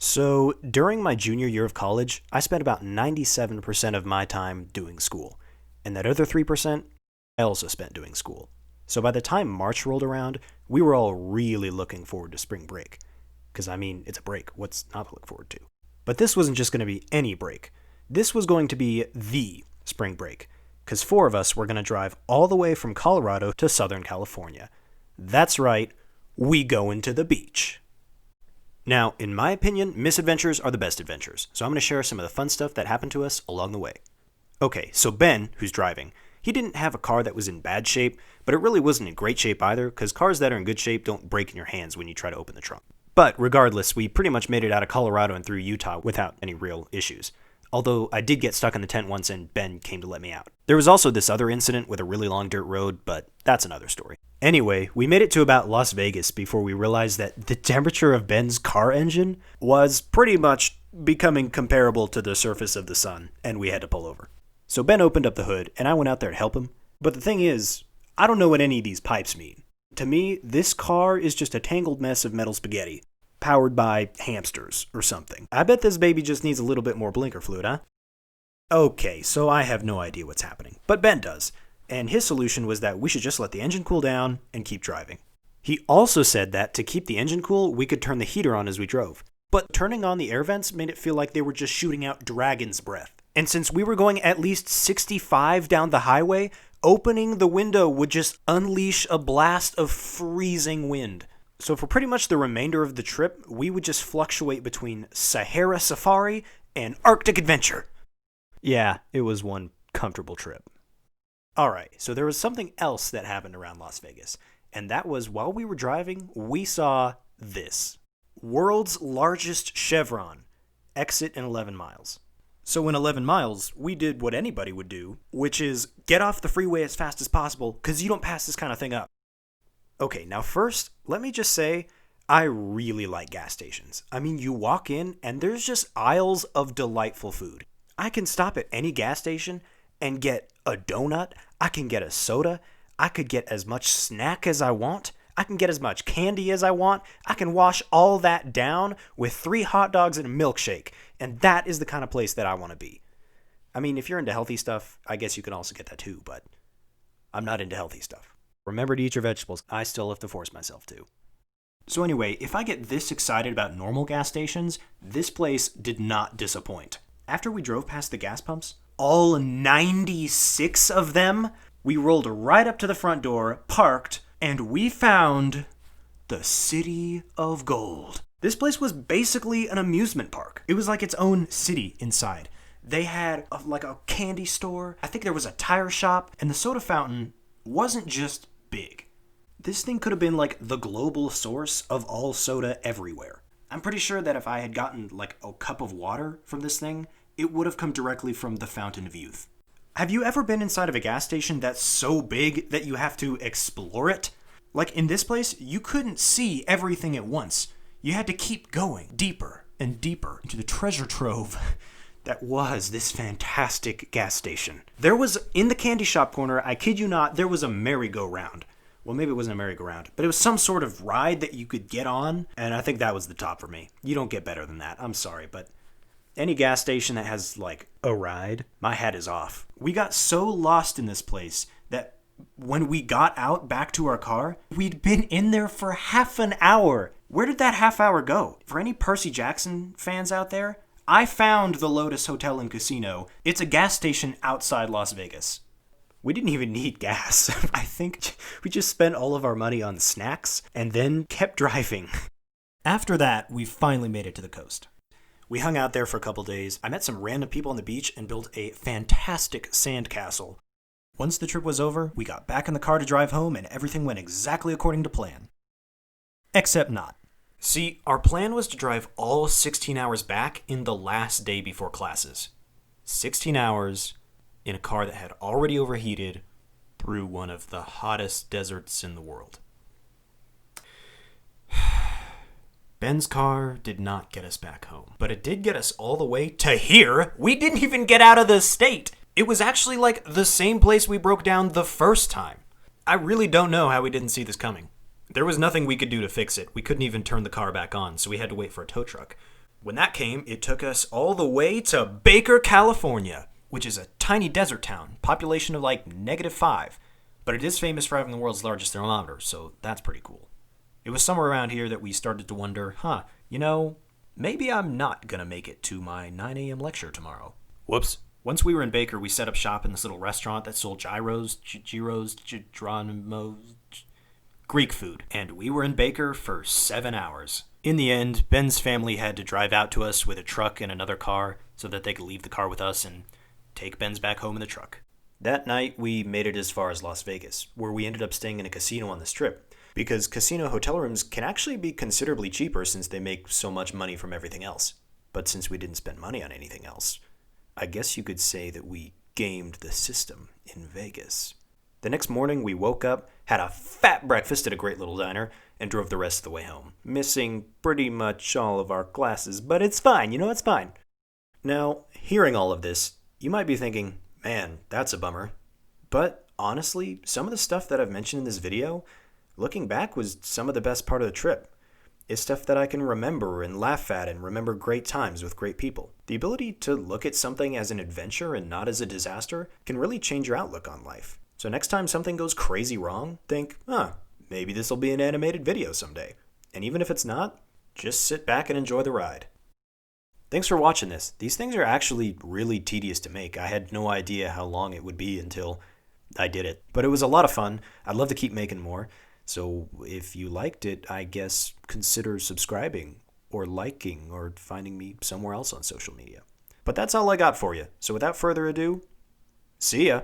So, during my junior year of college, I spent about 97% of my time doing school. And that other 3%, I also spent doing school. So by the time March rolled around, we were all really looking forward to spring break. Because, I mean, it's a break. What's not to look forward to? But this wasn't just going to be any break. This was going to be the spring break. Because 4 of us were going to drive all the way from Colorado to Southern California. That's right, we going to the beach. Now, in my opinion, misadventures are the best adventures, so I'm going to share some of the fun stuff that happened to us along the way. Okay, so Ben, who's driving, he didn't have a car that was in bad shape, but it really wasn't in great shape either, because cars that are in good shape don't break in your hands when you try to open the trunk. But regardless, we pretty much made it out of Colorado and through Utah without any real issues. Although I did get stuck in the tent once and Ben came to let me out. There was also this other incident with a really long dirt road, but that's another story. Anyway, we made it to about Las Vegas before we realized that the temperature of Ben's car engine was pretty much becoming comparable to the surface of the sun, and we had to pull over. So Ben opened up the hood, and I went out there to help him. But the thing is, I don't know what any of these pipes mean. To me, this car is just a tangled mess of metal spaghetti, powered by hamsters or something. I bet this baby just needs a little bit more blinker fluid, huh? Okay, so I have no idea what's happening, but Ben does. And his solution was that we should just let the engine cool down and keep driving. He also said that to keep the engine cool, we could turn the heater on as we drove. But turning on the air vents made it feel like they were just shooting out dragon's breath. And since we were going at least 65 down the highway, opening the window would just unleash a blast of freezing wind. So for pretty much the remainder of the trip, we would just fluctuate between Sahara Safari and Arctic Adventure. Yeah, it was one comfortable trip. Alright, so there was something else that happened around Las Vegas, and that was while we were driving, we saw this. World's largest chevron, exit in 11 miles. So in 11 miles, we did what anybody would do, which is get off the freeway as fast as possible, because you don't pass this kind of thing up. Okay, now first, let me just say, I really like gas stations. I mean, you walk in, and there's just aisles of delightful food. I can stop at any gas station and get a donut, I can get a soda, I could get as much snack as I want, I can get as much candy as I want, I can wash all that down with 3 hot dogs and a milkshake, and that is the kind of place that I want to be. I mean, if you're into healthy stuff, I guess you can also get that too, but I'm not into healthy stuff. Remember to eat your vegetables, I still have to force myself to. So anyway, if I get this excited about normal gas stations, this place did not disappoint. After we drove past the gas pumps, all 96 of them, we rolled right up to the front door, parked, and we found the City of Gold. This place was basically an amusement park. It was like its own city inside. They had a candy store. I think there was a tire shop, and the soda fountain wasn't just big. This thing could have been like the global source of all soda everywhere. I'm pretty sure that if I had gotten like a cup of water from this thing, it would have come directly from the Fountain of Youth. Have you ever been inside of a gas station that's so big that you have to explore it? Like in this place, you couldn't see everything at once. You had to keep going deeper and deeper into the treasure trove that was this fantastic gas station. There was, in the candy shop corner, I kid you not, there was a merry-go-round. Well, maybe it wasn't a merry-go-round, but it was some sort of ride that you could get on, and I think that was the top for me. You don't get better than that. I'm sorry, but any gas station that has, like, a ride, my hat is off. We got so lost in this place that when we got out back to our car, we'd been in there for half an hour. Where did that half hour go? For any Percy Jackson fans out there, I found the Lotus Hotel and Casino. It's a gas station outside Las Vegas. We didn't even need gas. I think we just spent all of our money on snacks and then kept driving. After that, we finally made it to the coast. We hung out there for a couple days. I met some random people on the beach and built a fantastic sandcastle. Once the trip was over, we got back in the car to drive home and everything went exactly according to plan. Except not. See, our plan was to drive all 16 hours back in the last day before classes. 16 hours in a car that had already overheated through one of the hottest deserts in the world. Ben's car did not get us back home, but it did get us all the way to here. We didn't even get out of the state. It was actually like the same place we broke down the first time. I really don't know how we didn't see this coming. There was nothing we could do to fix it. We couldn't even turn the car back on, so we had to wait for a tow truck. When that came, it took us all the way to Baker, California, which is a tiny desert town, population of like -5. But it is famous for having the world's largest thermometer, so that's pretty cool. It was somewhere around here that we started to wonder, maybe I'm not gonna make it to my 9 a.m. lecture tomorrow. Whoops. Once we were in Baker, we set up shop in this little restaurant that sold Greek food, and we were in Baker for 7 hours. In the end, Ben's family had to drive out to us with a truck and another car so that they could leave the car with us and take Ben's back home in the truck. That night, we made it as far as Las Vegas, where we ended up staying in a casino on the Strip, because casino hotel rooms can actually be considerably cheaper since they make so much money from everything else. But since we didn't spend money on anything else, I guess you could say that we gamed the system in Vegas. The next morning, we woke up, had a fat breakfast at a great little diner, and drove the rest of the way home, missing pretty much all of our classes, but it's fine, it's fine. Now, hearing all of this, you might be thinking, man, that's a bummer. But honestly, some of the stuff that I've mentioned in this video, looking back, was some of the best part of the trip. It's stuff that I can remember and laugh at and remember great times with great people. The ability to look at something as an adventure and not as a disaster can really change your outlook on life. So next time something goes crazy wrong, think, maybe this will be an animated video someday. And even if it's not, just sit back and enjoy the ride. Thanks for watching this. These things are actually really tedious to make. I had no idea how long it would be until I did it. But it was a lot of fun. I'd love to keep making more. So if you liked it, I guess consider subscribing or liking or finding me somewhere else on social media. But that's all I got for you. So without further ado, see ya.